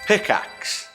Pickaxe.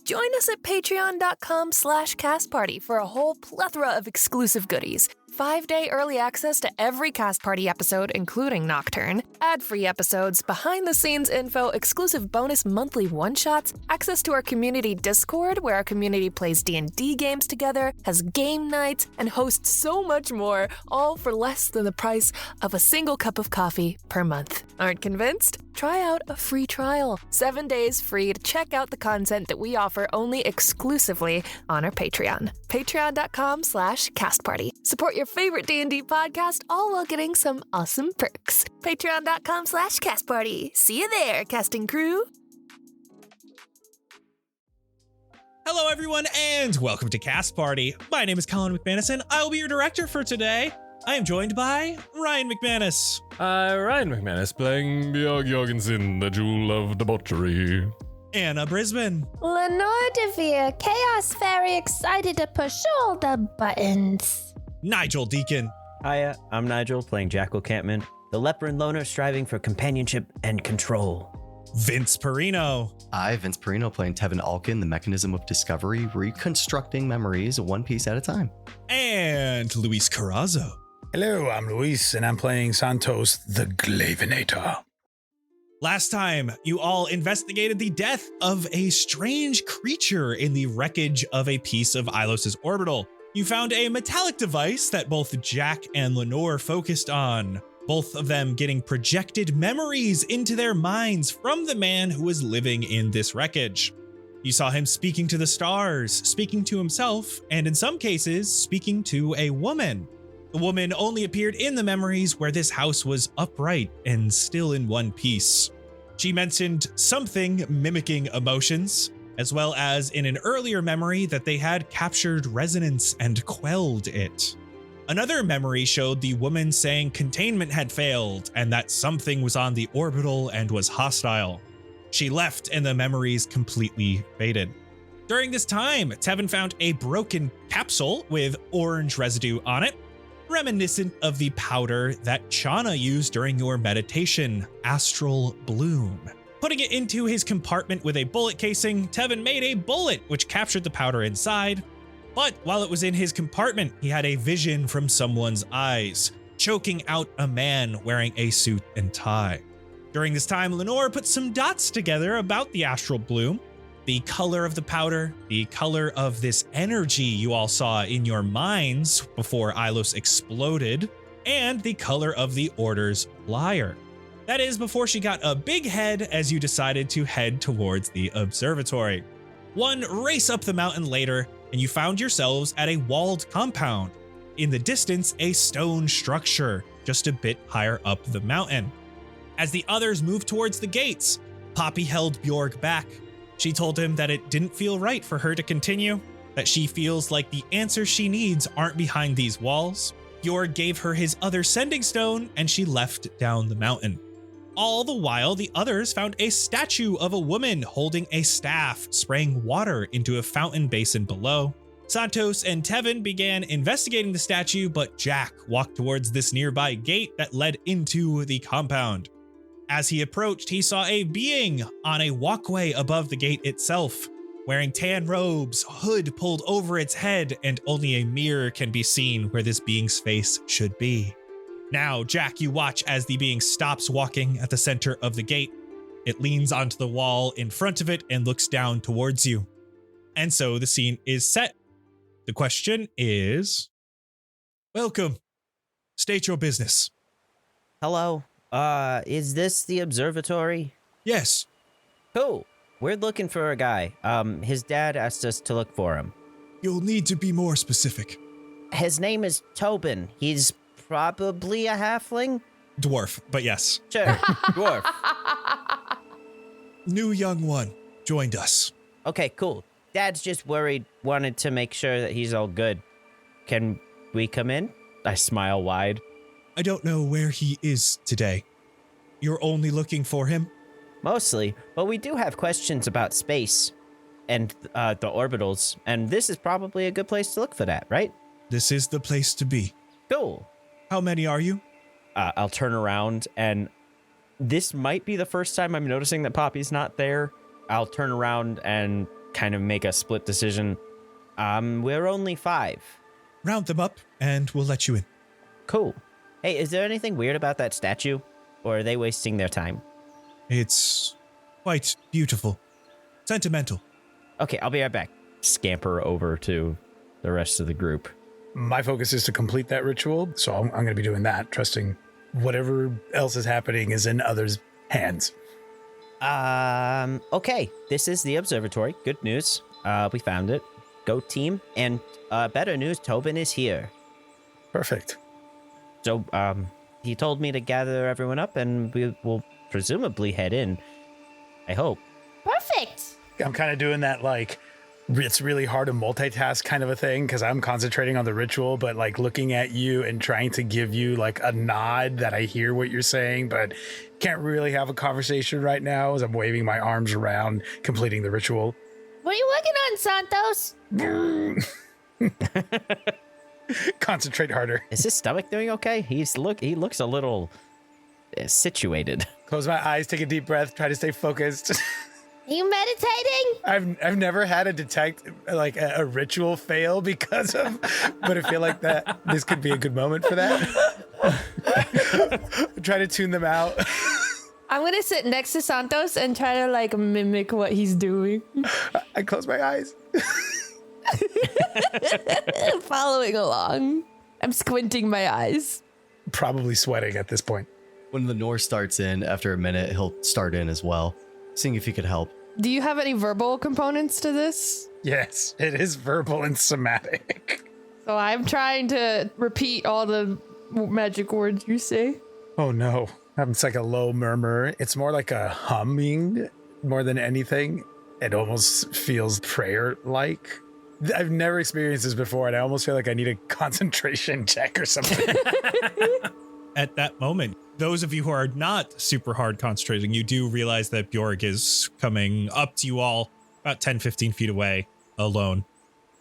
Join us at patreon.com/castparty for a whole plethora of exclusive goodies. 5-day early access to every Cast Party episode, including Nocturne, ad-free episodes, behind-the-scenes info, exclusive bonus monthly one-shots, access to our community Discord, where our community plays D&D games together, has game nights, and hosts so much more, all for less than the price of a single cup of coffee per month. Aren't convinced? Try out a free trial. 7 days free to check out the content that we offer only exclusively on our Patreon. Patreon.com/castparty. Support your favorite D&D podcast, all while getting some awesome perks. Patreon.com/castparty. See you there, casting crew. Hello, everyone, and welcome to Cast Party. My name is Colin McManus, and I will be your director for today. I am joined by Ryan McManus. Ryan McManus playing Bjorg Jorgensen, the Jewel of Debauchery. Anna Brisbane. Lenore DeVere, Chaos Fairy, excited to push all the buttons. Nigel Deacon. Hiya, I'm Nigel, playing Jackal Campman, the leper and loner striving for companionship and control. Vince Perino. I, Vince Perino, playing Tevin Alkin, the mechanism of discovery, reconstructing memories one piece at a time. And Luis Carrazzo. Hello, I'm Luis, and I'm playing Santos the Glavinator. Last time, you all investigated the death of a strange creature in the wreckage of a piece of Ilos's orbital. You found a metallic device that both Jack and Lenore focused on, both of them getting projected memories into their minds from the man who was living in this wreckage. You saw him speaking to the stars, speaking to himself, and in some cases, speaking to a woman. The woman only appeared in the memories where this house was upright and still in one piece. She mentioned something mimicking emotions, as well as in an earlier memory that they had captured resonance and quelled it. Another memory showed the woman saying containment had failed and that something was on the orbital and was hostile. She left and the memories completely faded. During this time, Tevin found a broken capsule with orange residue on it, reminiscent of the powder that Chana used during your meditation, Astral Bloom. Putting it into his compartment with a bullet casing, Tevin made a bullet which captured the powder inside. But while it was in his compartment, he had a vision from someone's eyes, choking out a man wearing a suit and tie. During this time, Lenore put some dots together about the Astral Bloom, the color of the powder, the color of this energy you all saw in your minds before Ilos exploded, and the color of the Order's flyer. That is before she got a big head as you decided to head towards the observatory. One race up the mountain later, and you found yourselves at a walled compound. In the distance, a stone structure just a bit higher up the mountain. As the others moved towards the gates, Poppy held Bjorg back. She told him that it didn't feel right for her to continue, that she feels like the answers she needs aren't behind these walls. Bjorg gave her his other sending stone, and she left down the mountain. All the while, the others found a statue of a woman holding a staff, spraying water into a fountain basin below. Santos and Tevin began investigating the statue, but Jack walked towards this nearby gate that led into the compound. As he approached, he saw a being on a walkway above the gate itself, wearing tan robes, hood pulled over its head, and only a mirror can be seen where this being's face should be. Now, Jack, you watch as the being stops walking at the center of the gate. It leans onto the wall in front of it and looks down towards you. And so the scene is set. The question is, welcome. State your business. Hello, is this the observatory? Yes. Cool. We're looking for a guy. His dad asked us to look for him. You'll need to be more specific. His name is Tobin. He's probably a halfling? Dwarf, but yes. Sure, dwarf. New young one joined us. Okay, cool. Dad's just worried, wanted to make sure that he's all good. Can we come in? I smile wide. I don't know where he is today. You're only looking for him? Mostly, but we do have questions about space and the orbitals, and this is probably a good place to look for that, right? This is the place to be. Cool. How many are you? I'll turn around, and this might be the first time I'm noticing that Poppy's not there. I'll turn around and kind of make a split decision. We're only 5. Round them up, and we'll let you in. Cool. Hey, is there anything weird about that statue? Or are they wasting their time? It's quite beautiful. Sentimental. Okay, I'll be right back. Scamper over to the rest of the group. My focus is to complete that ritual, so I'm going to be doing that, trusting whatever else is happening is in others' hands. Okay. This is the observatory. Good news. We found it. Go team. And better news, Tobin is here. Perfect. So, he told me to gather everyone up and we will presumably head in. I hope. Perfect. I'm kind of doing that, like, it's really hard to multitask kind of a thing because I'm concentrating on the ritual, but like looking at you and trying to give you like a nod that I hear what you're saying, but can't really have a conversation right now as I'm waving my arms around, completing the ritual. What are you working on, Santos? Concentrate harder. Is his stomach doing okay? He looks a little situated. Close my eyes, take a deep breath, try to stay focused. Are you meditating? I've never had a detect like a ritual fail because of, but I feel like that this could be a good moment for that. Try to tune them out. I'm gonna sit next to Santos and try to like mimic what he's doing. I close my eyes. Following along. I'm squinting my eyes. Probably sweating at this point. When Lenore starts in, after a minute, he'll start in as well, seeing if he could help. Do you have any verbal components to this? Yes, it is verbal and somatic. So I'm trying to repeat all the magic words you say. Oh no, it's like a low murmur. It's more like a humming more than anything. It almost feels prayer-like. I've never experienced this before, and I almost feel like I need a concentration check or something. At that moment, those of you who are not super hard concentrating, you do realize that Bjorg is coming up to you all about 10, 15 feet away, alone.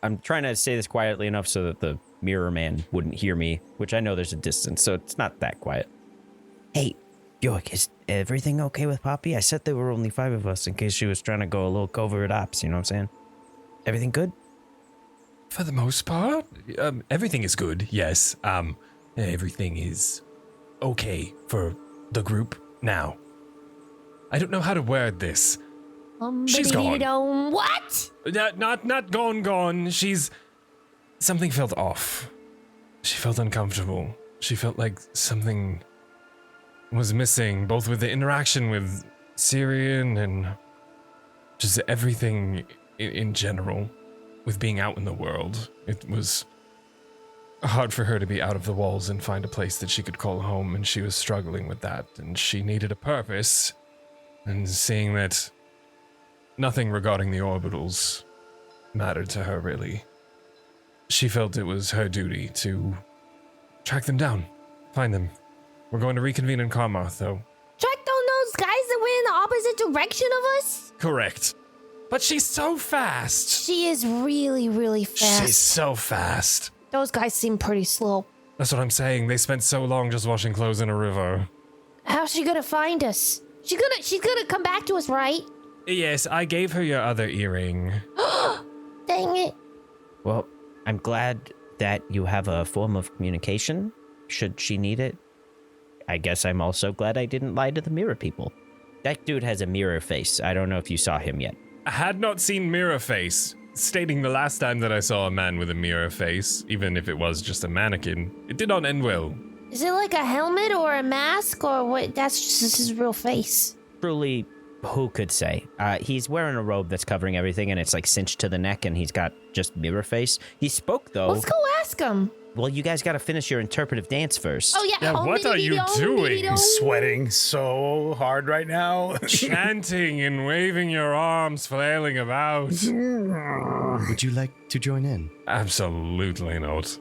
I'm trying to say this quietly enough so that the mirror man wouldn't hear me, which I know there's a distance, so it's not that quiet. Hey, Bjorg, is everything okay with Poppy? I said there were only 5 of us in case she was trying to go a little covert ops, you know what I'm saying? Everything good? For the most part, everything is good, yes. Everything is okay for the group now. I don't know how to word this. She's gone. What? Not gone. Something felt off. She felt uncomfortable. She felt like something was missing, both with the interaction with Syrian and just everything in general. With being out in the world, it was hard for her to be out of the walls and find a place that she could call home, and she was struggling with that, and she needed a purpose. And seeing that nothing regarding the orbitals mattered to her, really, she felt it was her duty to track them down, find them. We're going to reconvene in Carmarth, though. Track down those guys that went in the opposite direction of us? Correct. But she's so fast. She is really, really fast. She's so fast. Those guys seem pretty slow. That's what I'm saying. They spent so long just washing clothes in a river. How's she gonna find us? She's gonna come back to us, right? Yes, I gave her your other earring. Dang it. Well, I'm glad that you have a form of communication, should she need it. I guess I'm also glad I didn't lie to the mirror people. That dude has a mirror face. I don't know if you saw him yet. I had not seen mirror face, stating the last time that I saw a man with a mirror face, even if it was just a mannequin. It did not end well. Is it like a helmet or a mask or what? That's just his real face. Truly, who could say? He's wearing a robe that's covering everything, and it's like cinched to the neck, and he's got just mirror face. He spoke, though. Let's go ask him. Well, you guys got to finish your interpretive dance first. Oh, yeah. Yeah, what are you doing? I'm sweating so hard right now. Chanting and waving your arms, flailing about. Would you like to join in? Absolutely not.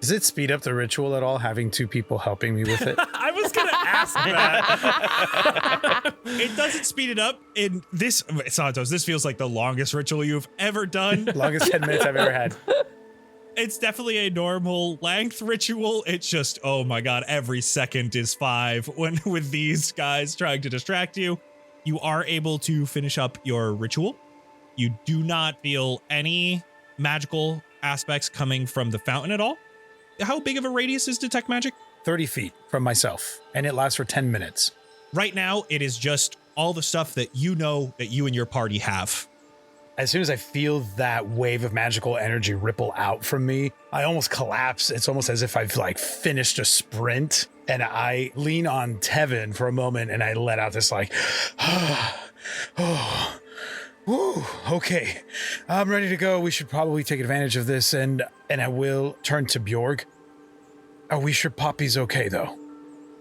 Does it speed up the ritual at all, having 2 people helping me with it? I was going to ask that. It doesn't speed it up. In this, Santos, this feels like the longest ritual you've ever done. Longest 10 minutes I've ever had. It's definitely a normal length ritual. It's just, oh my god, every second is 5 when with these guys trying to distract you. You are able to finish up your ritual. You do not feel any magical aspects coming from the fountain at all. How big of a radius is detect magic? 30 feet from myself, and it lasts for 10 minutes. Right now, it is just all the stuff that you know that you and your party have. As soon as I feel that wave of magical energy ripple out from me, I almost collapse. It's almost as if I've like finished a sprint, and I lean on Tevin for a moment and I let out this like, okay, I'm ready to go. We should probably take advantage of this. And I will turn to Bjorg. Are we sure Poppy's okay though?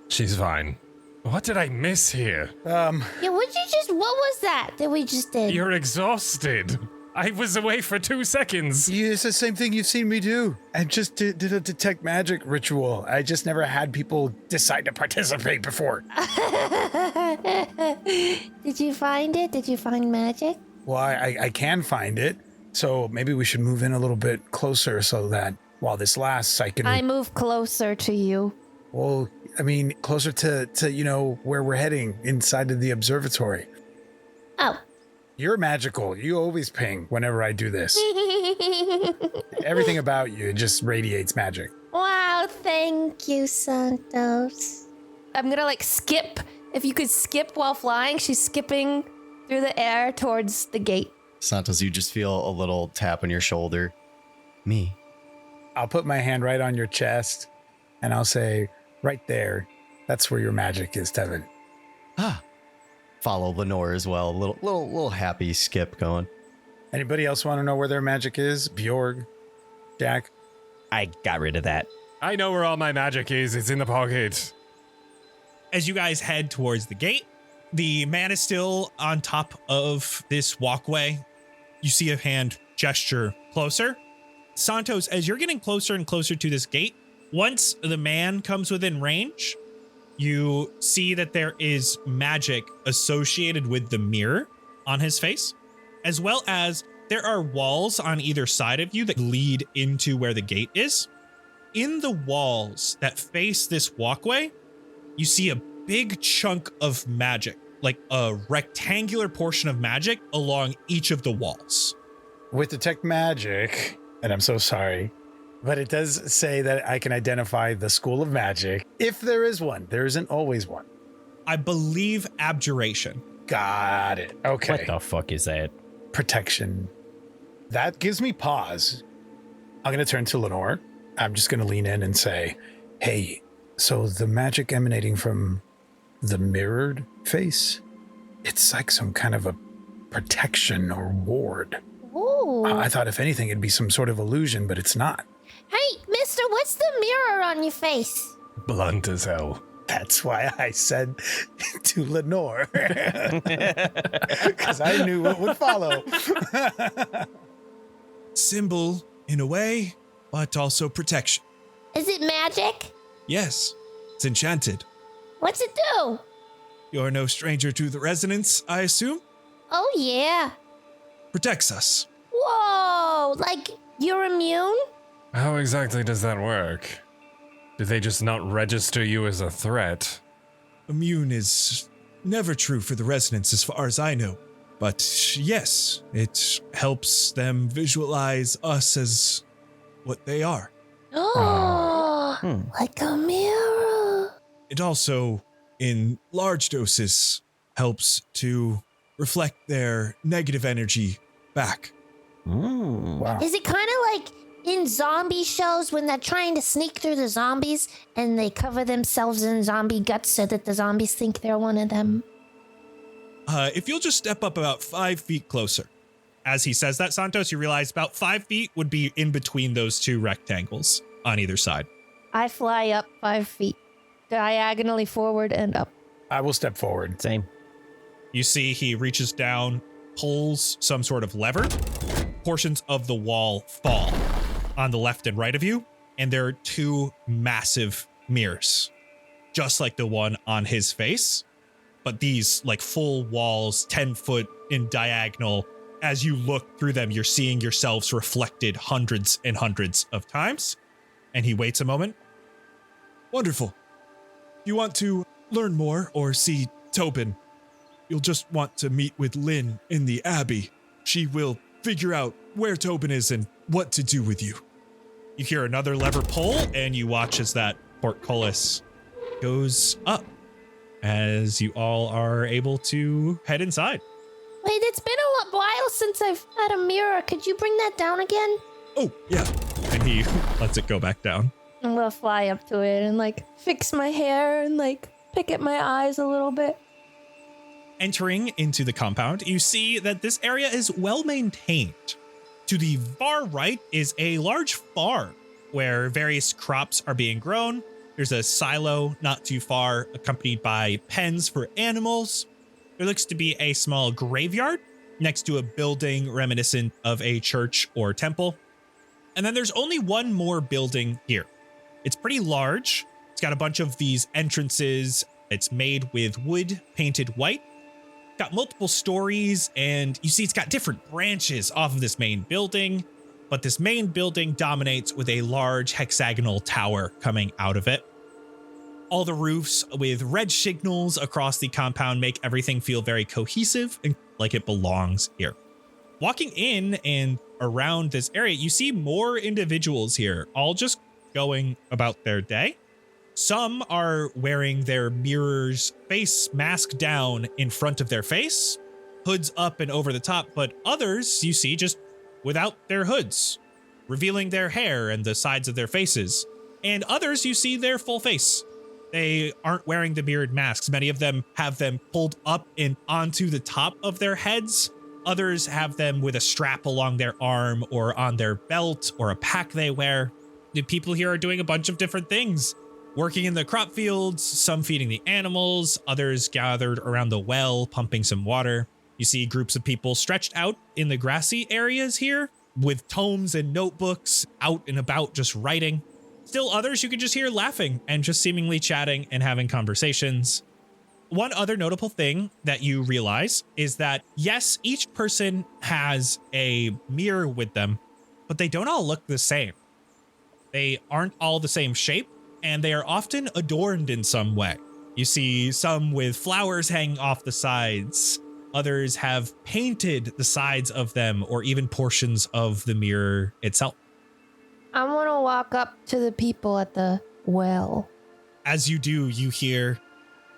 She's fine. What did I miss here? Yeah, what was that we just did? You're exhausted. I was away for 2 seconds. Yeah, it's the same thing you've seen me do. I just did a detect magic ritual. I just never had people decide to participate before. Did you find it? Did you find magic? Well, I can find it. So maybe we should move in a little bit closer so that while this lasts, I can... I move closer to you. Well, I mean, closer to you know, where we're heading, inside of the observatory. Oh. You're magical. You always ping whenever I do this. Everything about you just radiates magic. Wow, thank you, Santos. I'm gonna like skip. If you could skip while flying, she's skipping through the air towards the gate. Santos, you just feel a little tap on your shoulder. Me. I'll put my hand right on your chest and I'll say, right there, that's where your magic is, Tevin. Ah. Follow Lenore as well. Little happy skip going. Anybody else want to know where their magic is? Bjorg? Jack? I got rid of that. I know where all my magic is. It's in the pocket. As you guys head towards the gate, the man is still on top of this walkway. You see a hand gesture closer. Santos, as you're getting closer and closer to this gate, once the man comes within range, you see that there is magic associated with the mirror on his face, as well as there are walls on either side of you that lead into where the gate is. In the walls that face this walkway, you see a big chunk of magic, like a rectangular portion of magic along each of the walls. With detect magic, and I'm so sorry, but it does say that I can identify the school of magic. If there is one, there isn't always one. I believe abjuration. Got it. Okay. What the fuck is that? Protection. That gives me pause. I'm going to turn to Lenore. I'm just going to lean in and say, hey, so the magic emanating from the mirrored face, it's like some kind of a protection or ward. Ooh. I thought if anything, it'd be some sort of illusion, but it's not. Hey, mister, what's the mirror on your face? Blunt as hell. That's why I said to Lenore. Because I knew what would follow. Symbol in a way, but also protection. Is it magic? Yes, it's enchanted. What's it do? You're no stranger to the resonance, I assume? Oh, yeah. Protects us. Whoa, like you're immune? How exactly does that work? Do they just not register you as a threat? Immune is never true for the resonance as far as I know. But yes, it helps them visualize us as what they are. Oh, like a mirror. It also, in large doses, helps to reflect their negative energy back. Wow. Is it kind of like in zombie shows when they're trying to sneak through the zombies and they cover themselves in zombie guts so that the zombies think they're one of them? If you'll just step up about 5 feet closer. As he says that, Santos, you realize about 5 feet would be in between those two rectangles on either side. I fly up 5 feet, diagonally forward and up. I will step forward. Same. You see he reaches down, pulls some sort of lever. Portions of the wall fall on the left and right of you, and there are two massive mirrors, just like the one on his face. But these like full walls, 10 foot in diagonal. As you look through them, you're seeing yourselves reflected hundreds and hundreds of times. And he waits a moment. Wonderful. You want to learn more or see Tobin? you'll just want to meet with Lynn in the Abbey. She will figure out where Tobin is and what to do with you. You hear another lever pull, and you watch as that portcullis goes up as you all are able to head inside. Wait, it's been a while since I've had a mirror. Could you bring that down again? Oh, yeah. And he lets it go back down. I'm gonna fly up to it and like fix my hair and like pick at my eyes a little bit. Entering into the compound, you see that this area is well maintained. To the far right is a large farm where various crops are being grown. There's a silo not too far, accompanied by pens for animals. There looks to be a small graveyard next to a building reminiscent of a church or temple. And then there's only one more building here. It's pretty large. It's got a bunch of these entrances. It's made with wood painted white. Got multiple stories, and you see it's got different branches off of this main building, but this main building dominates with a large hexagonal tower coming out of it. All the roofs with red signals across the compound make everything feel very cohesive and like it belongs here. Walking in and around this area, you see more individuals here, all just going about their day. Some are wearing their mirrors face mask down in front of their face, hoods up and over the top, but others you see just without their hoods, revealing their hair and the sides of their faces. And others you see their full face. They aren't wearing the mirrored masks. Many of them have them pulled up and onto the top of their heads. Others have them with a strap along their arm or on their belt or a pack they wear. The people here are doing a bunch of different things. Working in the crop fields, some feeding the animals, others gathered around the well, pumping some water. You see groups of people stretched out in the grassy areas here with tomes and notebooks out and about just writing. Still others you can just hear laughing and just seemingly chatting and having conversations. One other notable thing that you realize is that, yes, each person has a mirror with them, but they don't all look the same. They aren't all the same shape, and they are often adorned in some way. You see some with flowers hanging off the sides. Others have painted the sides of them or even portions of the mirror itself. I want to walk up to the people at the well. As you do, you hear,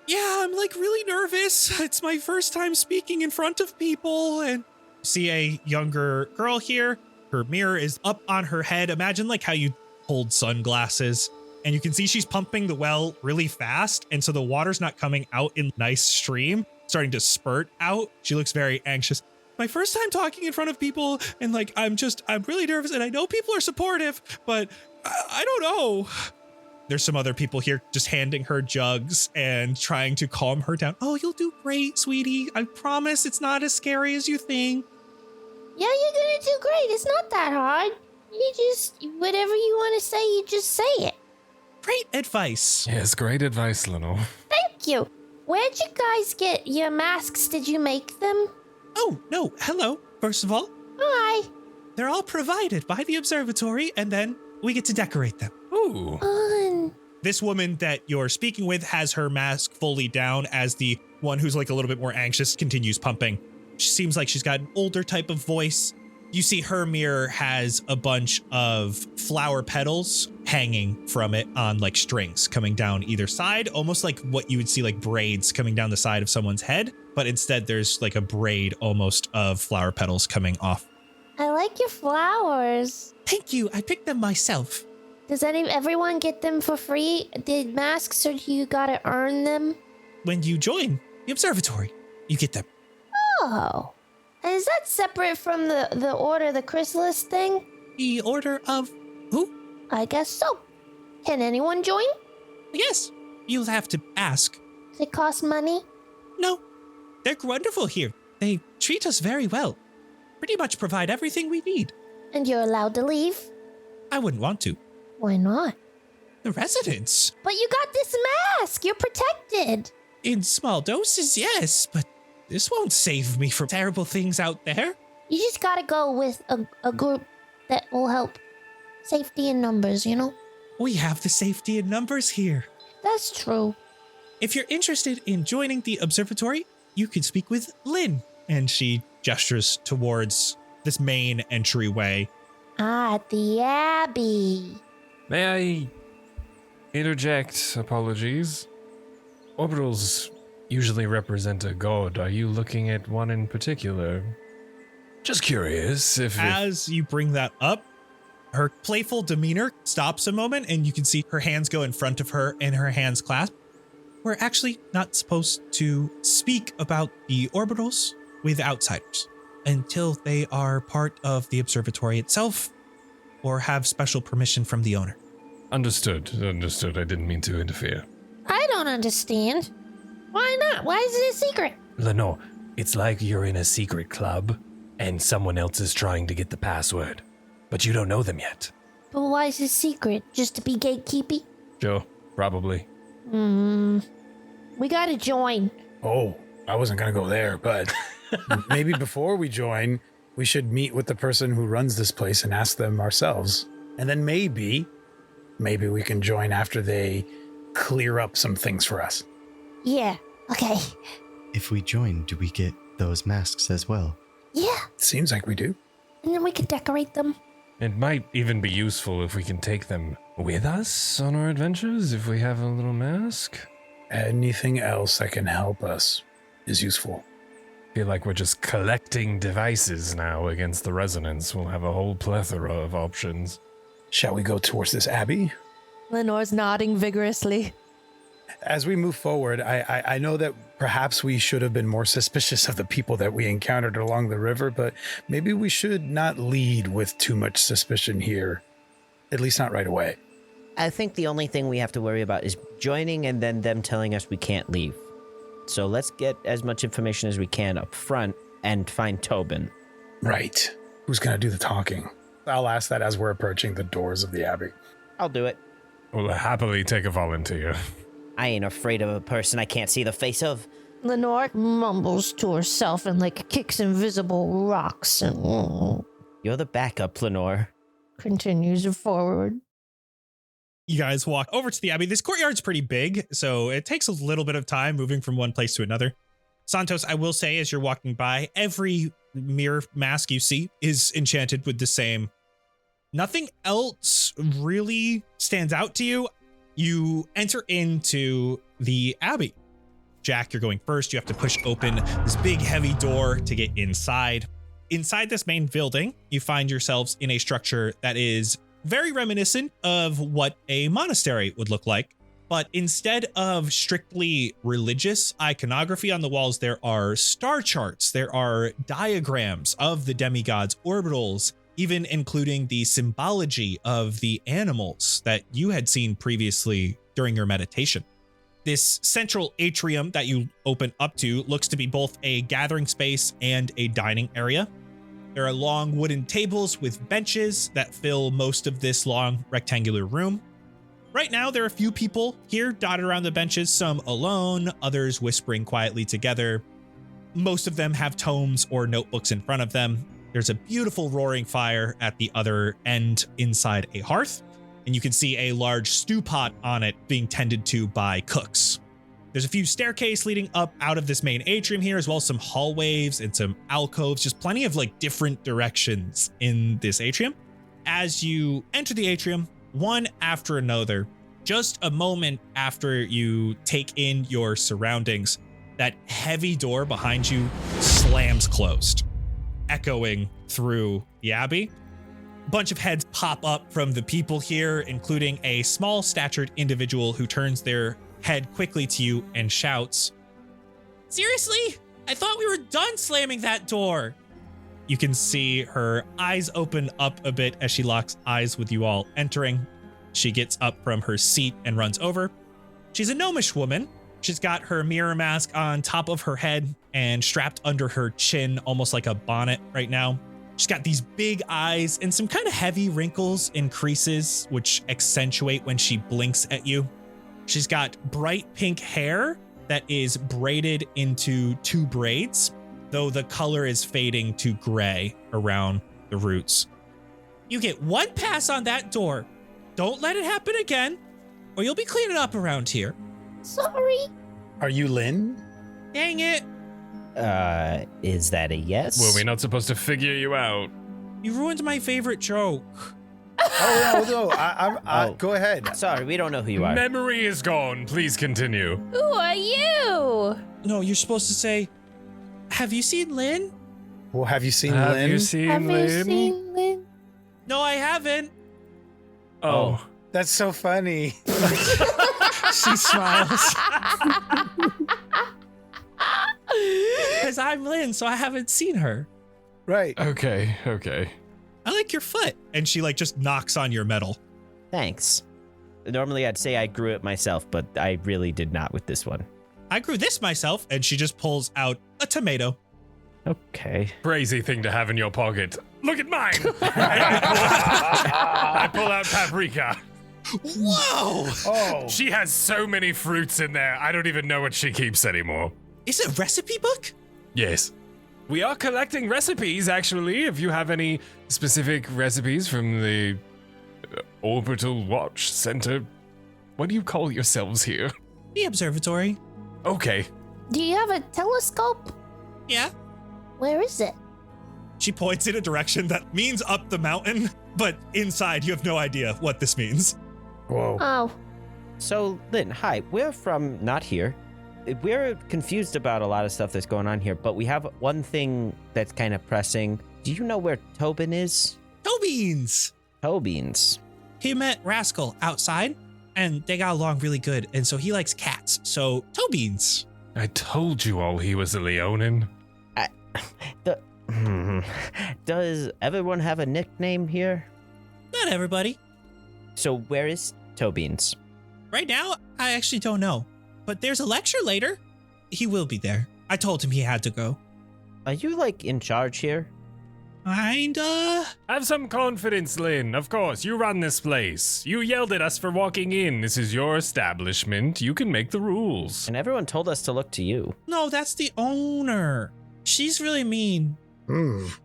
"Yeah, I'm like really nervous. It's my first time speaking in front of people." And see a younger girl here. Her mirror is up on her head. Imagine like how you hold sunglasses. And you can see she's pumping the well really fast. And so the water's not coming out in nice stream, starting to spurt out. She looks very anxious. "My first time talking in front of people, and like I'm really nervous, and I know people are supportive, but I don't know." There's some other people here just handing her jugs and trying to calm her down. "Oh, you'll do great, sweetie. I promise it's not as scary as you think." Yeah, you're gonna do great. It's not that hard. You just, whatever you want to say, you just say it. Great advice. Yes, great advice, Leno. Thank you. Where'd you guys get your masks? Did you make them? Oh, no. Hello. First of all, Hi. they're all provided by the Observatory, and then we get to decorate them. Ooh. Fun. This woman that you're speaking with has her mask fully down as the one who's like a little bit more anxious continues pumping. She seems like she's got an older type of voice. You see her mirror has a bunch of flower petals hanging from it on like strings coming down either side, almost like what you would see like braids coming down the side of someone's head. But instead there's like a braid almost of flower petals coming off. I like your flowers. Thank you. I picked them myself. Does everyone get them for free? The masks, or you gotta earn them? When you join the Observatory, you get them. Oh. And is that separate from the Order of the Chrysalis thing? The Order of who? I guess so. Can anyone join? Yes. You'll have to ask. Does it cost money? No. They're wonderful here. They treat us very well. Pretty much provide everything we need. And you're allowed to leave? I wouldn't want to. Why not? The residents. But you got this mask. You're protected. In small doses, yes, but this won't save me from terrible things out there. You just gotta go with a group that will help. Safety in numbers, you know? We have the safety in numbers here. That's true. If you're interested in joining the Observatory, you could speak with Lynn. And she gestures towards this main entryway. Ah, at the Abbey. May I interject? Apologies. Orbitals usually represent a god. Are you looking at one in particular? Just curious if... As you bring that up, her playful demeanor stops a moment and you can see her hands go in front of her and her hands clasp. We're actually not supposed to speak about the orbitals with outsiders until they are part of the observatory itself or have special permission from the owner. Understood. I didn't mean to interfere. I don't understand. Why not? Why is it a secret? Lenore, it's like you're in a secret club and someone else is trying to get the password, but you don't know them yet. But why is it secret? Just to be gatekeepy? Sure, probably. We gotta join. Oh, I wasn't going to go there, but maybe before we join, we should meet with the person who runs this place and ask them ourselves. And then maybe we can join after they clear up some things for us. Yeah, okay. If we join, do we get those masks as well? Yeah, Seems like we do. and then we could decorate them. It might even be useful if we can take them with us on our adventures if we have a little mask. Anything else that can help us is useful. Feel like we're just collecting devices now against the resonance. We'll have a whole plethora of options. Shall we go towards this abbey? Lenore's nodding vigorously. As we move forward, I know that perhaps we should have been more suspicious of the people that we encountered along the river, but maybe we should not lead with too much suspicion here, at least not right away. I think the only thing we have to worry about is joining and then them telling us we can't leave. So let's get as much information as we can up front and find Tobin. Right. Who's going to do the talking? I'll ask that as we're approaching the doors of the abbey. I'll do it. We'll happily take a volunteer. I ain't afraid of a person I can't see the face of. Lenore mumbles to herself and kicks invisible rocks and You're the backup, Lenore. continues forward. You guys walk over to the abbey. This courtyard's pretty big, so it takes a little bit of time moving from one place to another. Santos, I will say, as you're walking by, every mirror mask you see is enchanted with the same. Nothing else really stands out to you. You enter into the abbey. Jack, you're going first. You have to push open this big, heavy door to get inside. Inside this main building, you find yourselves in a structure that is very reminiscent of what a monastery would look like. But instead of strictly religious iconography on the walls, there are star charts. There are diagrams of the demigods' orbitals, even including the symbology of the animals that you had seen previously during your meditation. This central atrium that you open up to looks to be both a gathering space and a dining area. There are long wooden tables with benches that fill most of this long rectangular room. Right now, there are a few people here dotted around the benches, some alone, others whispering quietly together. Most of them have tomes or notebooks in front of them. There's a beautiful roaring fire at the other end inside a hearth, and you can see a large stew pot on it being tended to by cooks. There's a few staircases leading up out of this main atrium here, as well as some hallways and some alcoves, just plenty of different directions in this atrium. As you enter the atrium, one after another, just a moment after you take in your surroundings, that heavy door behind you slams closed, echoing through the abbey. A bunch of heads pop up from the people here, including a small-statured individual who turns their head quickly to you and shouts, "Seriously? I thought we were done slamming that door." You can see her eyes open up a bit as she locks eyes with you all entering. She gets up from her seat and runs over. She's a gnomish woman. She's got her mirror mask on top of her head and strapped under her chin, almost like a bonnet right now. She's got these big eyes and some kind of heavy wrinkles and creases, which accentuate when she blinks at you. She's got bright pink hair that is braided into two braids, though the color is fading to gray around the roots. You get one pass on that door. Don't let it happen again, or you'll be cleaning up around here. Sorry. Are you Lynn? Dang it. Is that a yes? Were we not supposed to figure you out? You ruined my favorite joke. No. Go ahead. Sorry, we don't know who you are. Memory is gone. Please continue. Who are you? No, you're supposed to say, have you seen Lynn? Well, have you seen Have Lynn? you seen Lynn? No, I haven't. Oh. That's so funny. She smiles. Because I'm Lynn, so I haven't seen her. Right. Okay. I like your foot. And she like just knocks on your metal. Thanks. Normally I'd say I grew it myself, but I really did not with this one. I grew this myself. And she just pulls out a tomato. Okay. Crazy thing to have in your pocket. Look at mine. I pull out paprika. Whoa! Oh. She has so many fruits in there. I don't even know what she keeps anymore. Is it a recipe book? Yes. We are collecting recipes, actually, if you have any specific recipes from the Orbital Watch Center. What do you call yourselves here? The Observatory. Okay. Do you have a telescope? Yeah. Where is it? She points in a direction that means up the mountain, but inside you have no idea what this means. Whoa. Oh, So, Lynn, hi. We're from not here. We're confused about a lot of stuff that's going on here, but we have one thing that's kind of pressing. Do you know where Tobin is? Toe beans. Tobin's. He met Rascal outside, and they got along really good, and so he likes cats. So, toe beans. I told you all he was a Leonin. Does everyone have a nickname here? Not everybody. So where is Tobin's? Right now, I actually don't know. But there's a lecture later. He will be there. I told him he had to go. Are you, like, in charge here? Kinda. Have some confidence, Lynn. Of course, you run this place. You yelled at us for walking in. This is your establishment. You can make the rules. And everyone told us to look to you. No, that's the owner. She's really mean.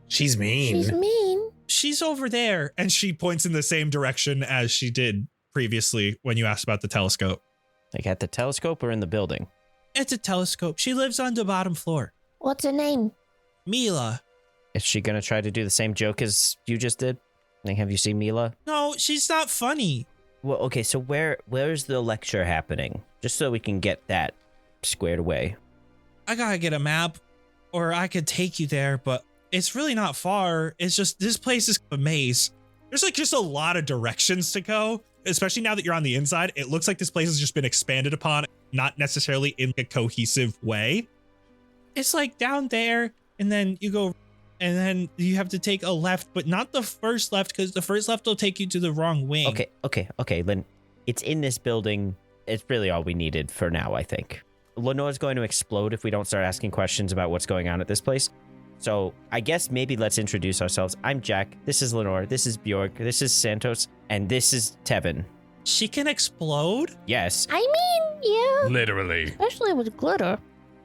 She's mean. she's mean. She's over there. And she points in the same direction as she did previously when you asked about the telescope. Like at the telescope or in the building? It's a telescope. She lives on the bottom floor. What's her name? Mila. Is she gonna try to do the same joke as you just did? Like, have you seen Mila? No, she's not funny. Well, okay, so where's the lecture happening? Just so we can get that squared away. I gotta get a map, or I could take you there, but it's really not far. It's just, this place is a maze. There's like just a lot of directions to go, especially now that you're on the inside. It looks like this place has just been expanded upon, not necessarily in a cohesive way. It's like down there, and then you go, and then you have to take a left, but not the first left, because the first left will take you to the wrong wing. Okay, Lynn. It's in this building. It's really all we needed for now, I think. Lenore's going to explode if we don't start asking questions about what's going on at this place. So I guess maybe let's introduce ourselves. I'm Jack. This is Lenore. This is Bjork. This is Santos. And this is Tevin. She can explode? Yes. I mean, yeah. Literally. Especially with glitter.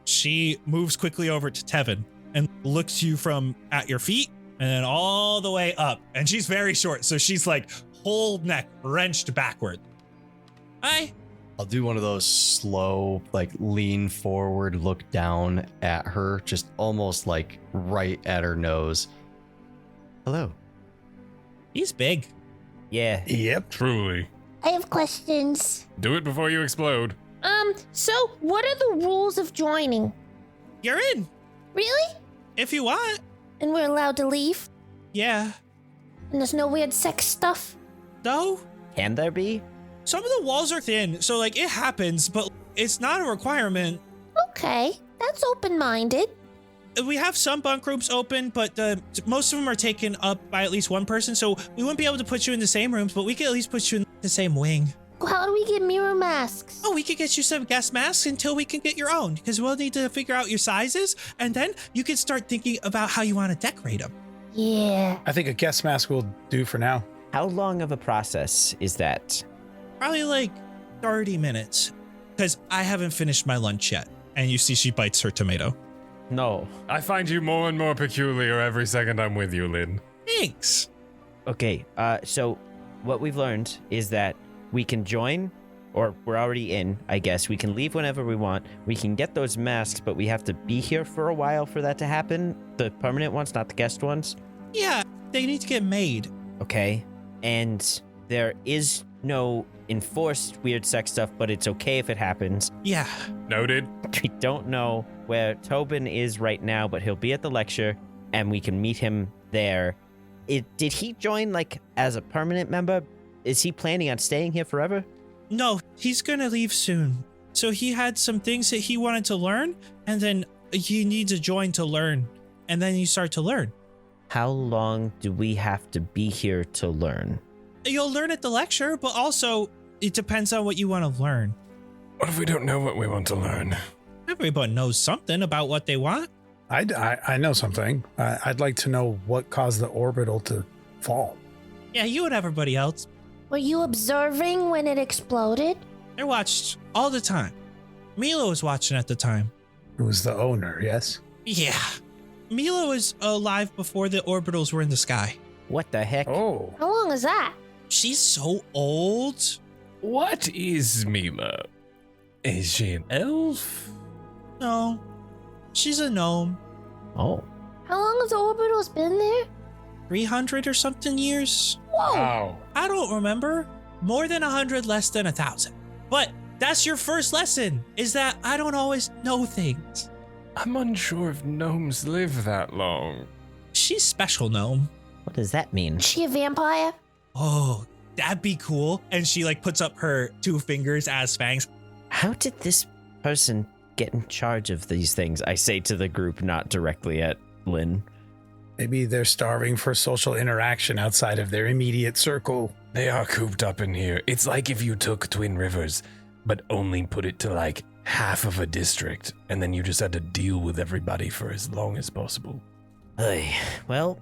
She moves quickly over to Tevin and looks you from at your feet and then all the way up. And she's very short, so she's like whole neck wrenched backward. Hi. I'll do one of those slow, like lean forward, look down at her, just almost like right at her nose. Hello. He's big. Yeah. Yep. Truly. I have questions. Do it before you explode. So what are the rules of joining? You're in. Really? If you want. And we're allowed to leave? Yeah. And there's no weird sex stuff? No? Can there be? Some of the walls are thin, so like it happens, but it's not a requirement. Okay, that's open-minded. We have some bunk rooms open, but most of them are taken up by at least one person, so we wouldn't be able to put you in the same rooms, but we could at least put you in the same wing. How do we get mirror masks? Oh, we could get you some guest masks until we can get your own, because we'll need to figure out your sizes, and then you can start thinking about how you want to decorate them. Yeah. I think a guest mask will do for now. How long of a process is that? Probably like 30 minutes, because I haven't finished my lunch yet. And you see she bites her tomato. No. I find you more and more peculiar every second I'm with you, Lynn. Thanks. Okay, so what we've learned is that we can join or we're already in, I guess. We can leave whenever we want. We can get those masks, but we have to be here for a while for that to happen. The permanent ones, not the guest ones. Yeah, they need to get made. Okay. And there is no enforced weird sex stuff, but it's okay if it happens. Yeah. Noted. We don't know where Tobin is right now, but he'll be at the lecture, and we can meet him there. Did he join, like, as a permanent member? Is he planning on staying here forever? No, he's gonna leave soon. So he had some things that he wanted to learn, and then you need to join to learn, and then you start to learn. How long do we have to be here to learn? You'll learn at the lecture, but also it depends on what you want to learn. What if we don't know what we want to learn? Everyone knows something about what they want. I know something. I'd like to know what caused the orbital to fall. Yeah, you and everybody else. Were you observing when it exploded? I watched all the time. Milo was watching at the time. It was the owner, yes? Yeah. Milo was alive before the orbitals were in the sky. What the heck? Oh. How long is that? She's so old. What is Mila? Is she an elf? No, she's a gnome. Oh. How long have the orbitals been there? 300 or something years? Whoa! Wow. I don't remember. More than 100, less than 1,000. But that's your first lesson, is that I don't always know things. I'm unsure if gnomes live that long. She's special gnome. What does that mean? Is she a vampire? Oh, that'd be cool. And she like puts up her 2 fingers as fangs. How did this person get in charge of these things? I say to the group, not directly at Lynn. Maybe they're starving for social interaction outside of their immediate circle. They are cooped up in here. It's like if you took Twin Rivers, but only put it to like half of a district, and then you just had to deal with everybody for as long as possible. Hey, well,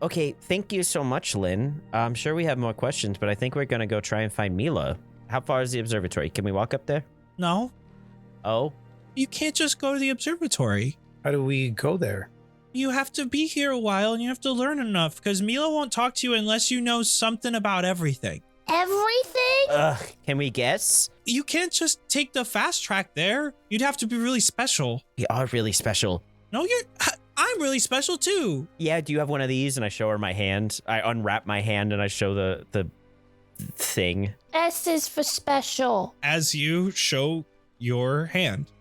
okay, thank you so much, Lynn. I'm sure we have more questions, but I think we're gonna go try and find Mila. How far is the observatory? Can we walk up there? No, Oh, you can't just go to the observatory. How do we go there? You have to be here a while and you have to learn enough because Mila won't talk to you unless you know something about everything. Everything? can we guess? You can't just take the fast track there. You'd have to be really special. We are really special. No, I'm really special too. Yeah, do you have one of these? And I show her my hand. I unwrap my hand and I show the thing. S is for special. As you show your hand,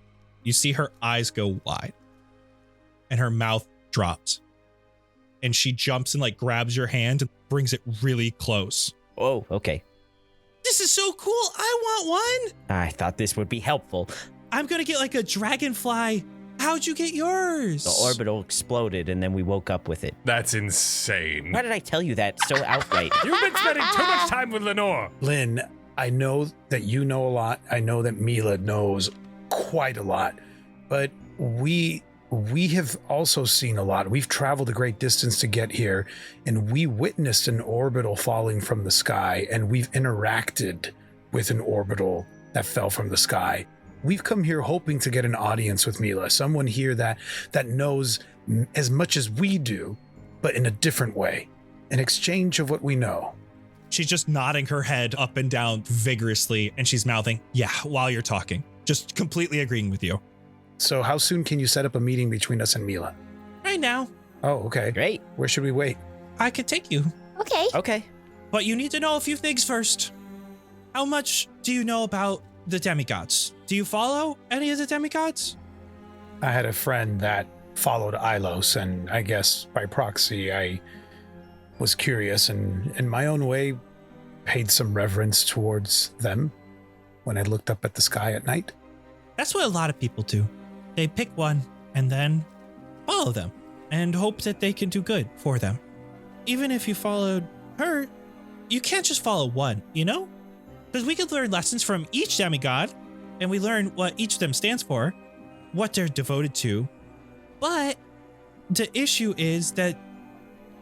you see her eyes go wide and her mouth drops. And she jumps and like grabs your hand and brings it really close. Oh, okay. This is so cool. I want one. I thought this would be helpful. I'm going to get like a dragonfly. How'd you get yours? The orbital exploded and then we woke up with it. That's insane. Why did I tell you that so outright? You've been spending too much time with Lenore. Lynn, I know that you know a lot. I know that Mila knows quite a lot. But we have also seen a lot. We've traveled a great distance to get here, and we witnessed an orbital falling from the sky, and we've interacted with an orbital that fell from the sky. We've come here hoping to get an audience with Mila, someone here that knows as much as we do, but in a different way, an exchange of what we know. She's just nodding her head up and down vigorously, and she's mouthing, yeah, while you're talking. Just completely agreeing with you. So how soon can you set up a meeting between us and Mila? Right now, Oh, okay. Great. Where should we wait? I could take you, Okay. Okay. but you need to know a few things first. How much do you know about the demigods? Do you follow any of the demigods? I had a friend that followed Ilos, and I guess by proxy, I was curious and in my own way paid some reverence towards them when I looked up at the sky at night. That's what a lot of people do. They pick one and then follow them and hope that they can do good for them. Even if you followed her, you can't just follow one, you know? Because we could learn lessons from each demigod and we learn what each of them stands for, what they're devoted to. But the issue is that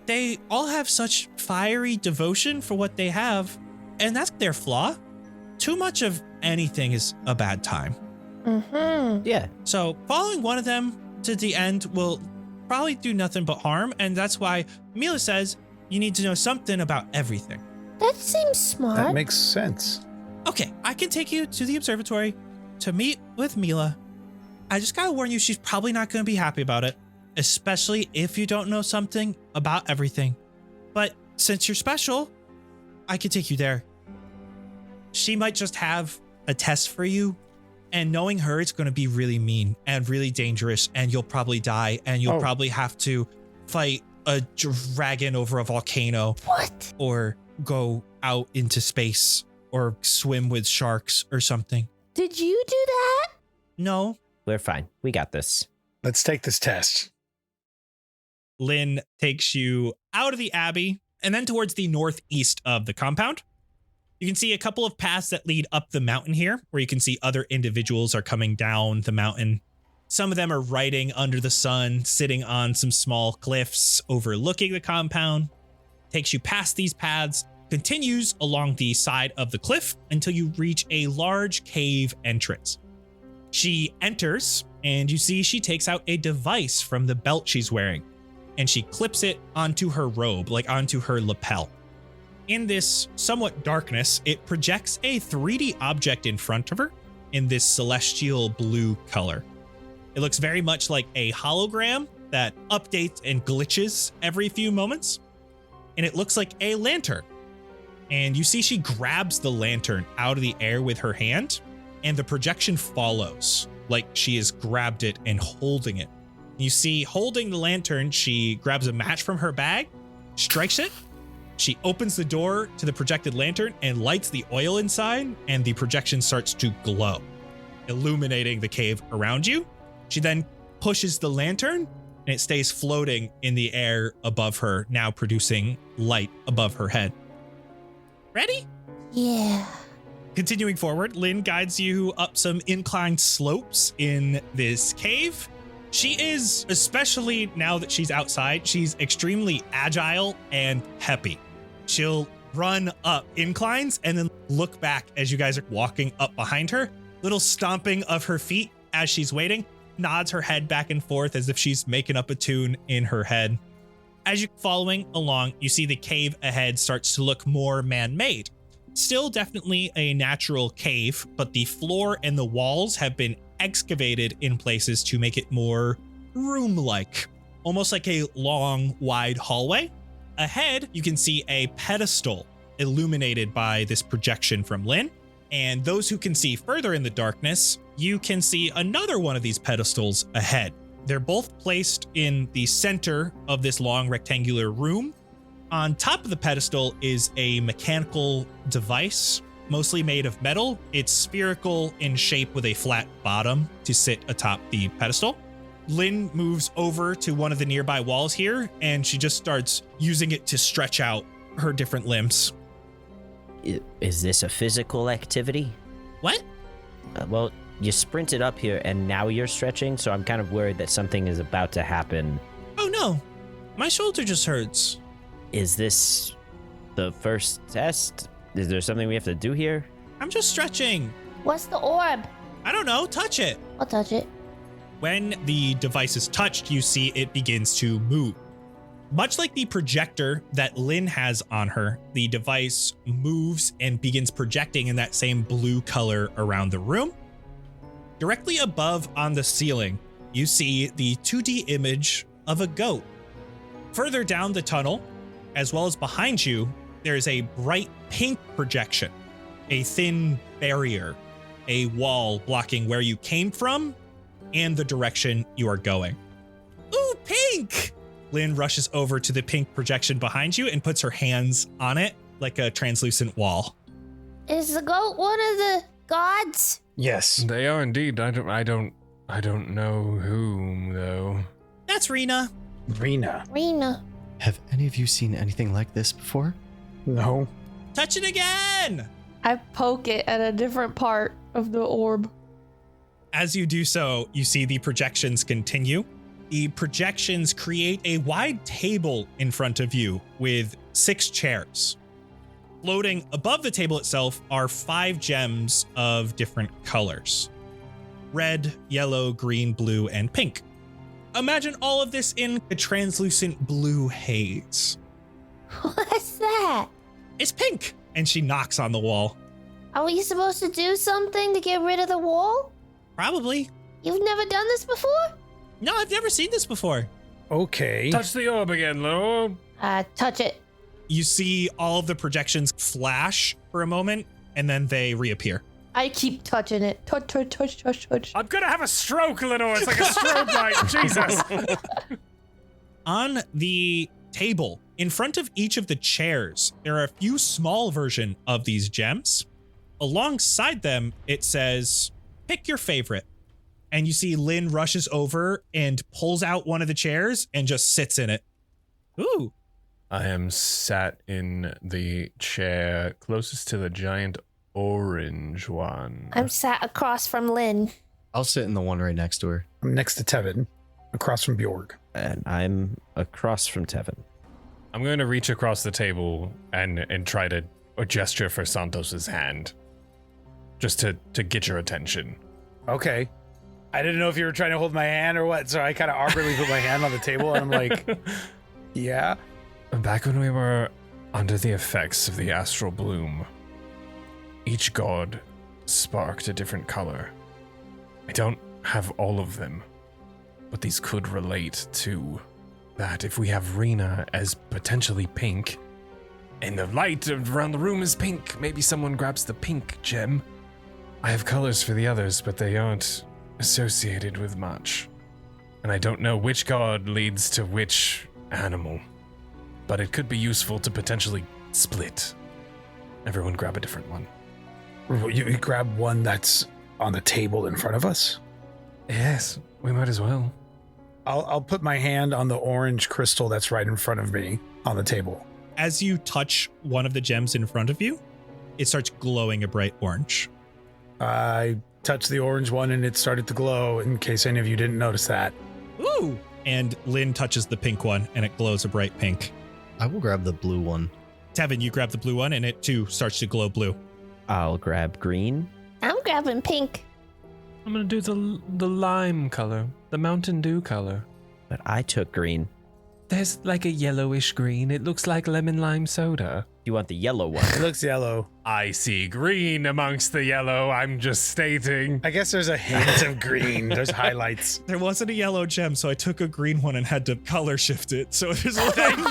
they all have such fiery devotion for what they have, and that's their flaw. Too much of anything is a bad time. Mm-hmm. Yeah. So following one of them to the end will probably do nothing but harm, and that's why Mila says you need to know something about everything. That seems smart. That makes sense. Okay, I can take you to the observatory to meet with Mila. I just gotta warn you, she's probably not gonna be happy about it, especially if you don't know something about everything. But since you're special, I can take you there. She might just have a test for you, and knowing her, it's gonna be really mean and really dangerous, and you'll probably die, and you'll probably have to fight a dragon over a volcano. What? Or go out into space or swim with sharks or something. Did you do that? No. We're fine. We got this. Let's take this test. Lynn takes you out of the abbey and then towards the northeast of the compound. You can see a couple of paths that lead up the mountain here, where you can see other individuals are coming down the mountain. Some of them are riding under the sun, sitting on some small cliffs overlooking the compound. Takes you past these paths, continues along the side of the cliff until you reach a large cave entrance. She enters, and you see she takes out a device from the belt she's wearing, and she clips it onto her robe, like onto her lapel. In this somewhat darkness, it projects a 3D object in front of her in this celestial blue color. It looks very much like a hologram that updates and glitches every few moments, and it looks like a lantern. And you see she grabs the lantern out of the air with her hand, and the projection follows, like she has grabbed it and holding it. You see, holding the lantern, she grabs a match from her bag, strikes it. She opens the door to the projected lantern and lights the oil inside, and the projection starts to glow, illuminating the cave around you. She then pushes the lantern, and it stays floating in the air above her, now producing light above her head. Ready? Yeah. Continuing forward, Lynn guides you up some inclined slopes in this cave. She is, especially now that she's outside, she's extremely agile and peppy. She'll run up inclines and then look back as you guys are walking up behind her. Little stomping of her feet as she's waiting, nods her head back and forth as if she's making up a tune in her head. As you're following along, you see the cave ahead starts to look more man-made. Still definitely a natural cave, but the floor and the walls have been excavated in places to make it more room-like, almost like a long, wide hallway. Ahead, you can see a pedestal illuminated by this projection from Lynn. And those who can see further in the darkness, you can see another one of these pedestals ahead. They're both placed in the center of this long rectangular room. On top of the pedestal is a mechanical device, mostly made of metal. It's spherical in shape with a flat bottom to sit atop the pedestal. Lynn moves over to one of the nearby walls here, and she just starts using it to stretch out her different limbs. Is this a physical activity? What? Well, you sprinted up here and now you're stretching, so I'm kind of worried that something is about to happen. Oh no, my shoulder just hurts. Is this the first test? Is there something we have to do here? I'm just stretching. What's the orb? I don't know, touch it. I'll touch it. When the device is touched, you see it begins to move. Much like the projector that Lynn has on her, the device moves and begins projecting in that same blue color around the room. Directly above on the ceiling, you see the 2D image of a goat. Further down the tunnel, as well as behind you, there is a bright pink projection, a thin barrier, a wall blocking where you came from and the direction you are going. Ooh, pink! Lynn rushes over to the pink projection behind you and puts her hands on it like a translucent wall. Is the goat one of the gods? Yes. They are indeed. I don't know whom though. That's Rena. Rena. Have any of you seen anything like this before? No. Touch it again! I poke it at a different part of the orb. As you do so, you see the projections continue. The projections create a wide table in front of you with 6 chairs. Floating above the table itself are 5 gems of different colors: red, yellow, green, blue, and pink. Imagine all of this in a translucent blue haze. What's that? It's pink! And she knocks on the wall. Are we supposed to do something to get rid of the wall? Probably. You've never done this before? No, I've never seen this before. Okay. Touch the orb again, Lenore. Touch it. You see all of the projections flash for a moment, and then they reappear. I keep touching it. Touch. I'm gonna have a stroke, Lenore. It's like a strobe light. Jesus. On the table, in front of each of the chairs, there are a few small versions of these gems. Alongside them, it says, pick your favorite. And you see Lynn rushes over and pulls out one of the chairs and just sits in it. Ooh. I am sat in the chair closest to the giant orange one. I'm sat across from Lynn. I'll sit in the one right next to her. I'm next to Tevin, across from Bjorg. And I'm across from Tevin. I'm going to reach across the table and try to gesture for Santos's hand. Just to get your attention. Okay. I didn't know if you were trying to hold my hand or what, so I kind of awkwardly put my hand on the table, and I'm like, yeah. Back when we were under the effects of the astral bloom, each god sparked a different color. I don't have all of them, but these could relate to that. If we have Rena as potentially pink, and the light around the room is pink, maybe someone grabs the pink gem. I have colors for the others, but they aren't associated with much. And I don't know which god leads to which animal, but it could be useful to potentially split. Everyone grab a different one. You grab one that's on the table in front of us? Yes, we might as well. I'll put my hand on the orange crystal that's right in front of me on the table. As you touch one of the gems in front of you, it starts glowing a bright orange. I touched the orange one and it started to glow, in case any of you didn't notice that. Ooh! And Lynn touches the pink one, and it glows a bright pink. I will grab the blue one. Tevin, you grab the blue one, and it too starts to glow blue. I'll grab green. I'm grabbing pink. I'm gonna do the lime color, the Mountain Dew color. But I took green. There's like a yellowish green. It looks like lemon lime soda. You want the yellow one? It looks yellow. I see green amongst the yellow. I'm just stating. I guess there's a hint of green. There's highlights. There wasn't a yellow gem, so I took a green one and had to color shift it. So there's a Thank you.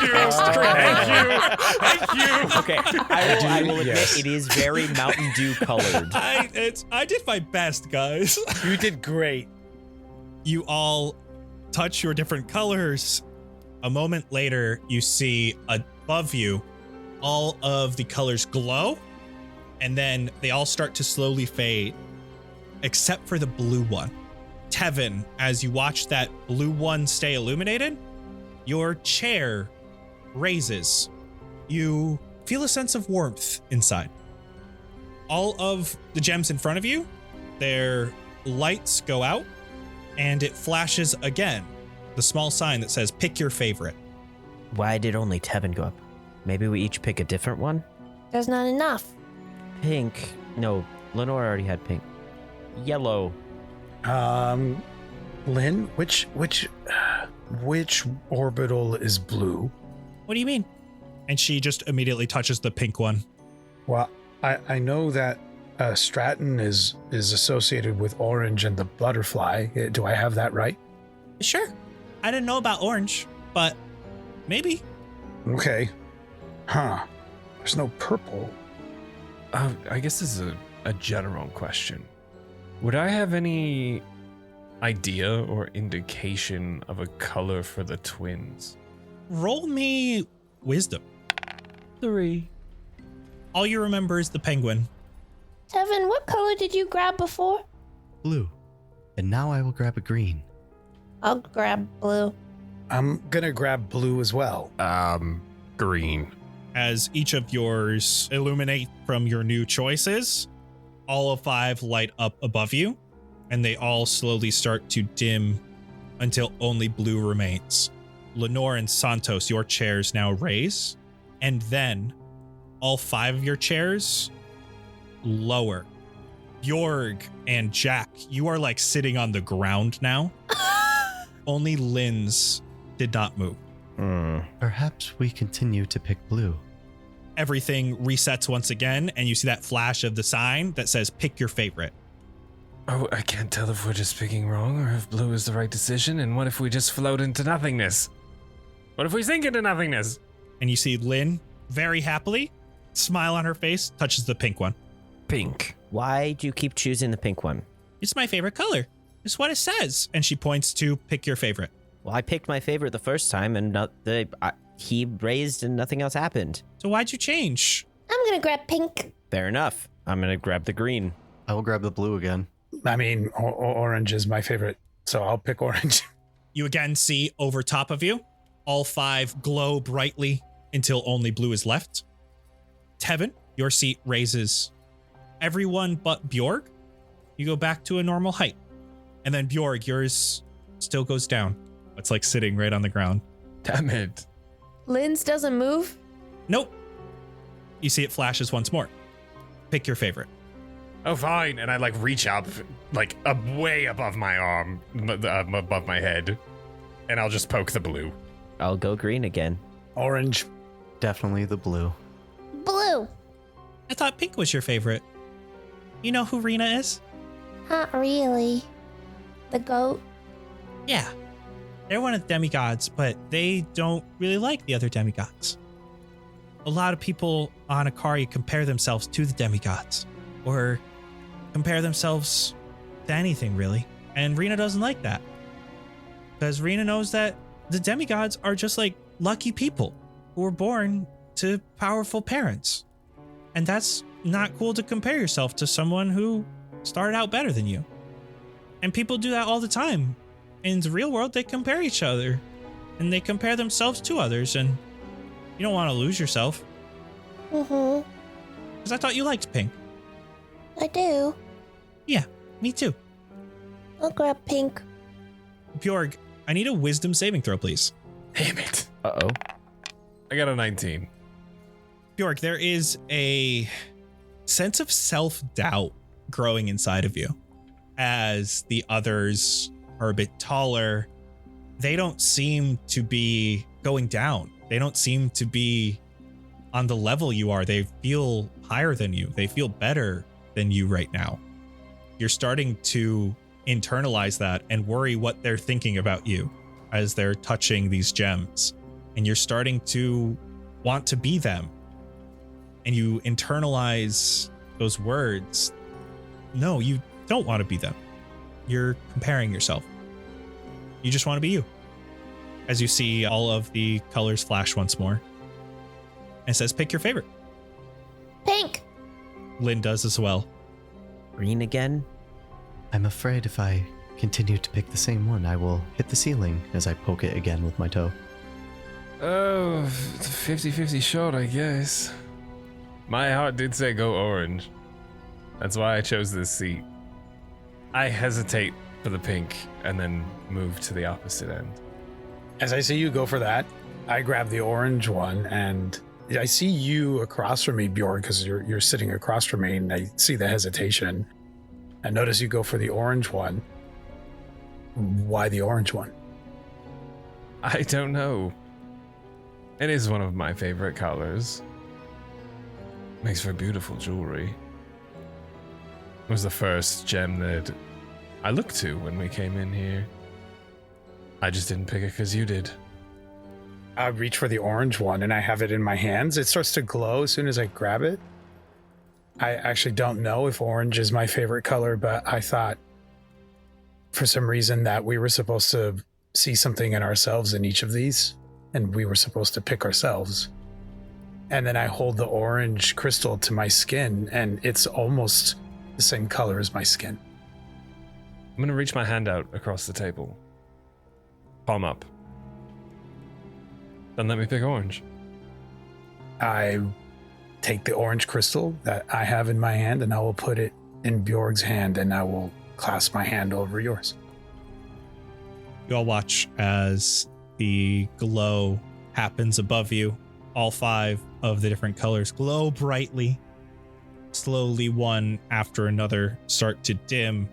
Thank you. Okay, I will admit yes. it is very Mountain Dew colored. I did my best, guys. You did great. You all touch your different colors. A moment later, you see above you all of the colors glow, and then they all start to slowly fade, except for the blue one. Tevin, as you watch that blue one stay illuminated, your chair raises. You feel a sense of warmth inside. All of the gems in front of you, their lights go out, and it flashes again. The small sign that says, pick your favorite. Why did only Tevin go up? Maybe we each pick a different one? There's not enough. Pink. No, Lenore already had pink. Yellow. Lynn, which orbital is blue? What do you mean? And she just immediately touches the pink one. Well, I know that Stratton is associated with orange and the butterfly. Do I have that right? Sure. I didn't know about orange, but maybe. Okay. Huh. There's no purple. I guess this is a general question. Would I have any idea or indication of a color for the twins? Roll me wisdom. 3. All you remember is the penguin. Tevin, what color did you grab before? Blue. And now I will grab a green. I'll grab blue. I'm gonna grab blue as well. Green. As each of yours illuminate from your new choices, all of 5 light up above you, and they all slowly start to dim until only blue remains. Lenore and Santos, your chairs now raise, and then all 5 of your chairs lower. Bjorg and Jack, you are like sitting on the ground now. Only Lynn's did not move. Perhaps we continue to pick blue. everything resets once again, and you see that flash of the sign that says pick your favorite. Oh, I can't tell if we're just picking wrong or if blue is the right decision, and what if we just float into nothingness? What if we sink into nothingness? And you see Lynn, very happily, smile on her face, touches the pink one. Pink. Why do you keep choosing the pink one? It's my favorite color. It's what it says. And she points to pick your favorite. Well, I picked my favorite the first time, and he raised and nothing else happened. So why'd you change? I'm gonna grab pink. Fair enough. I'm going to grab the green. I will grab the blue again. I mean, orange is my favorite, so I'll pick orange. You again see over top of you, all 5 glow brightly until only blue is left. Tevin, your seat raises. Everyone but Bjorg, you go back to a normal height. And then Bjorg, yours still goes down. It's like sitting right on the ground. Damn it. Lynn's doesn't move. Nope. You see it flashes once more. Pick your favorite. Oh, fine. And I like reach up, like way above my arm, above my head, and I'll just poke the blue. I'll go green again. Orange. Definitely the blue. Blue. I thought pink was your favorite. You know who Rena is? Not really. The goat. Yeah. They're one of the demigods, but they don't really like the other demigods. A lot of people on Akari compare themselves to the demigods, or compare themselves to anything, really. And Rena doesn't like that. Because Rena knows that the demigods are just like lucky people who were born to powerful parents. And that's not cool to compare yourself to someone who started out better than you. And people do that all the time. In the real world, they compare each other and they compare themselves to others, and you don't want to lose yourself. Mm-hmm. Because I thought you liked pink. I do. Yeah, me too. I'll grab pink. Bjorg, I need a wisdom saving throw, please. Damn it. Uh-oh. I got a 19. Bjorg, there is a sense of self-doubt growing inside of you as the others are a bit taller. They don't seem to be going down. They don't seem to be on the level you are. They feel higher than you. They feel better than you right now. You're starting to internalize that and worry what they're thinking about you as they're touching these gems. And you're starting to want to be them. And you internalize those words. No, you don't want to be them. You're comparing yourself. You just want to be you. As you see all of the colors flash once more. And it says, pick your favorite. Pink. Lynn does as well. Green again? I'm afraid if I continue to pick the same one, I will hit the ceiling as I poke it again with my toe. Oh, 50-50 shot, I guess. My heart did say go orange. That's why I chose this seat. I hesitate for the pink and then move to the opposite end. As I see you go for that, I grab the orange one, and I see you across from me, Bjorn, because you're sitting across from me, and I see the hesitation. I notice you go for the orange one. Why the orange one? I don't know. It is one of my favorite colors. Makes for beautiful jewelry. It was the first gem that I looked to when we came in here. I just didn't pick it because you did. I reach for the orange one, and I have it in my hands. It starts to glow as soon as I grab it. I actually don't know if orange is my favorite color, but I thought for some reason that we were supposed to see something in ourselves in each of these, and we were supposed to pick ourselves. And then I hold the orange crystal to my skin, and it's almost the same color as my skin. I'm going to reach my hand out across the table. Palm up. Then let me pick orange. I take the orange crystal that I have in my hand, and I will put it in Bjorg's hand, and I will clasp my hand over yours. You all watch as the glow happens above you. All 5 of the different colors glow brightly. Slowly, one after another, start to dim.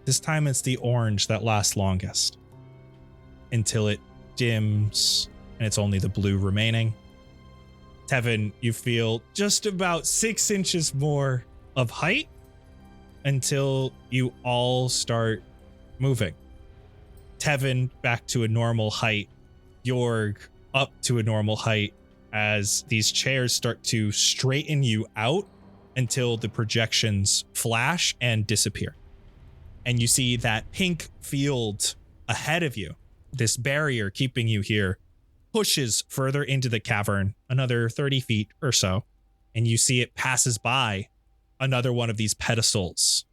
This time it's the orange that lasts longest, until it dims and it's only the blue remaining. Tevin, you feel just about 6 inches more of height until you all start moving. Tevin back to a normal height, Bjorg up to a normal height as these chairs start to straighten you out until the projections flash and disappear. And you see that pink field ahead of you, this barrier keeping you here, pushes further into the cavern, another 30 feet or so, and you see it passes by another one of these pedestals,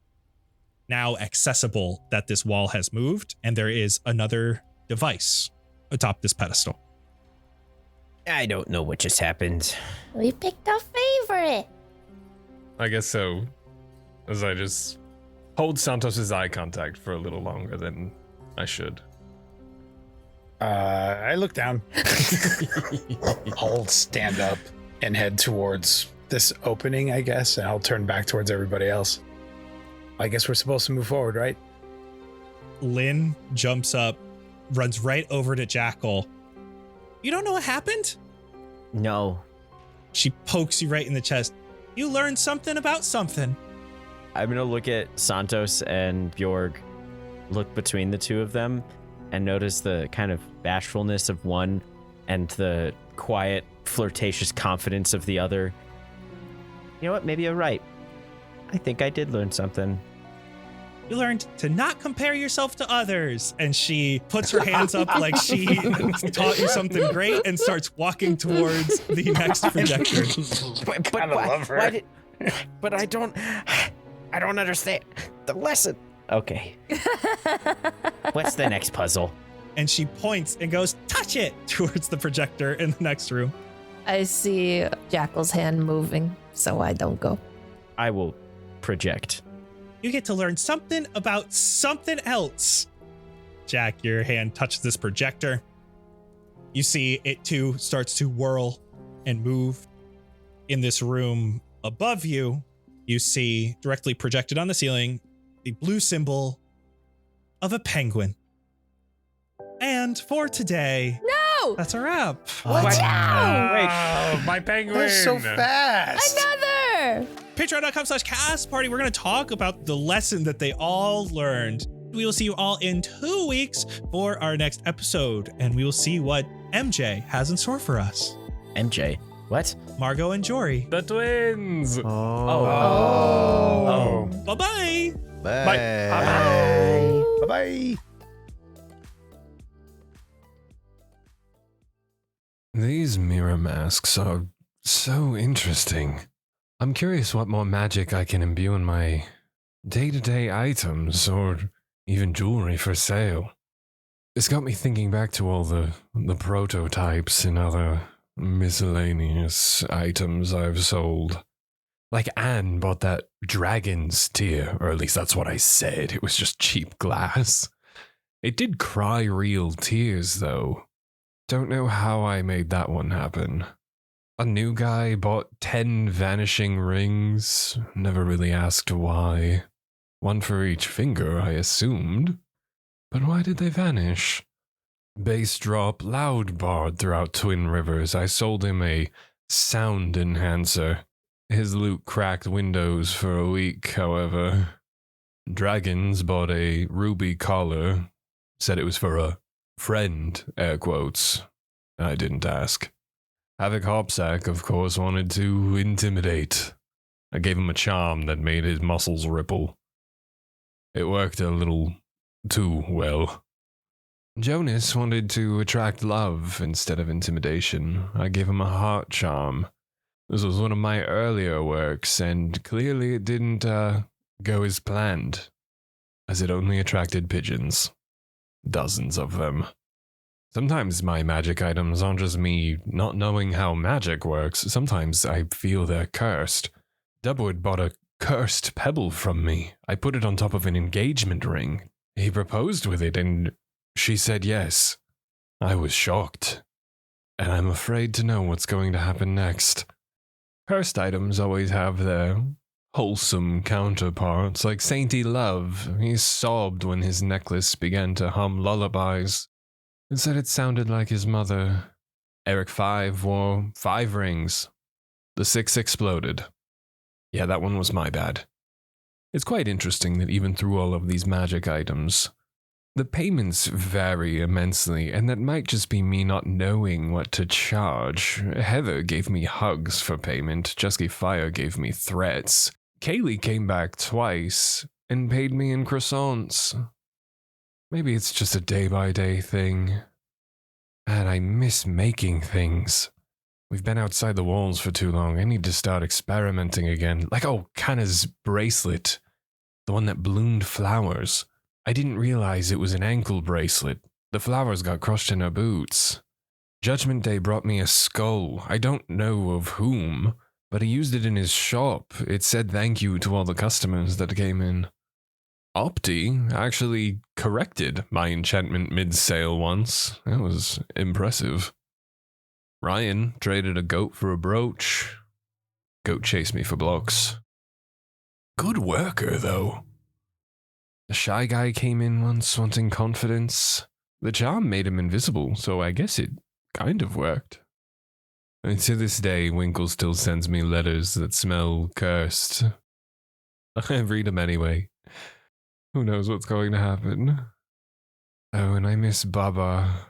now accessible that this wall has moved, and there is another device atop this pedestal. I don't know what just happened. We picked our favorite. I guess so. As I just hold Santos's eye contact for a little longer than I should. I look down. I'll stand up and head towards this opening, I guess, and I'll turn back towards everybody else. I guess we're supposed to move forward, right? Lynn jumps up, runs right over to Jackal. You don't know what happened? No. She pokes you right in the chest. You learned something about something. I'm going to look at Santos and Bjorg, look between the two of them, and notice the kind of bashfulness of one and the quiet, flirtatious confidence of the other. You know what? Maybe you're right. I think I did learn something. You learned to not compare yourself to others. And she puts her hands up like she taught you something great and starts walking towards the next projector. But love her. But I don't understand the lesson. Okay. What's the next puzzle? And she points and goes, touch it, towards the projector in the next room. I see Jackal's hand moving, so I don't go. I will project. You get to learn something about something else. Jack, your hand touches this projector. You see it too starts to whirl and move. In this room above you, you see directly projected on the ceiling the blue symbol of a penguin. And for today, No! that's a wrap. Watch out! Oh, my penguin! That's so fast. Another! Patreon.com/cast party. We're going to talk about the lesson that they all learned. We will see you all in 2 weeks for our next episode, and we will see what MJ has in store for us. MJ. What? Margot and Jory. The twins! Oh. Bye-bye. Bye. Bye-bye. These mirror masks are so interesting. I'm curious what more magic I can imbue in my day-to-day items or even jewelry for sale. It's got me thinking back to all the prototypes and other miscellaneous items I've sold. Like Anne bought that dragon's tear, or at least that's what I said. It was just cheap glass. It did cry real tears, though. Don't know how I made that one happen. A new guy bought 10 vanishing rings, never really asked why. One for each finger, I assumed. But why did they vanish? Bass drop loud barred throughout Twin Rivers. I sold him a sound enhancer. His loot cracked windows for a week, however. Dragons bought a ruby collar. Said it was for a friend, air quotes. I didn't ask. Havoc Hopsack, of course, wanted to intimidate. I gave him a charm that made his muscles ripple. It worked a little too well. Jonas wanted to attract love instead of intimidation. I gave him a heart charm. This was one of my earlier works, and clearly it didn't go as planned, as it only attracted pigeons. Dozens of them. Sometimes my magic items aren't just me not knowing how magic works. Sometimes I feel they're cursed. Dubwood bought a cursed pebble from me. I put it on top of an engagement ring. He proposed with it, and she said yes. I was shocked. And I'm afraid to know what's going to happen next. Cursed items always have their wholesome counterparts, like Sainty Love. He sobbed when his necklace began to hum lullabies. It said it sounded like his mother. Eric 5 wore 5 rings. The 6 exploded. Yeah, that one was my bad. It's quite interesting that even through all of these magic items, the payments vary immensely, and that might just be me not knowing what to charge. Heather gave me hugs for payment, Jesky Fire gave me threats. Kaylee came back twice and paid me in croissants. Maybe it's just a day-by-day thing. And I miss making things. We've been outside the walls for too long. I need to start experimenting again. Like, Kanna's bracelet. The one that bloomed flowers. I didn't realize it was an ankle bracelet. The flowers got crushed in her boots. Judgment Day brought me a skull. I don't know of whom, but he used it in his shop. It said thank you to all the customers that came in. Opti actually corrected my enchantment mid-sale once. That was impressive. Ryan traded a goat for a brooch. Goat chased me for blocks. Good worker, though. A shy guy came in once wanting confidence. The charm made him invisible, so I guess it kind of worked. And to this day, Winkle still sends me letters that smell cursed. I read them anyway. Who knows what's going to happen? Oh, and I miss Baba.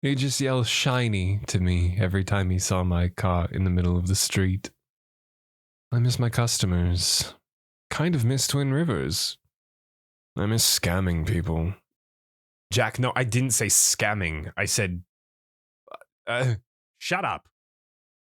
He just yells shiny to me every time he saw my cart in the middle of the street. I miss my customers. Kind of miss Twin Rivers. I miss scamming people. Jack, no, I didn't say scamming. I said... shut up.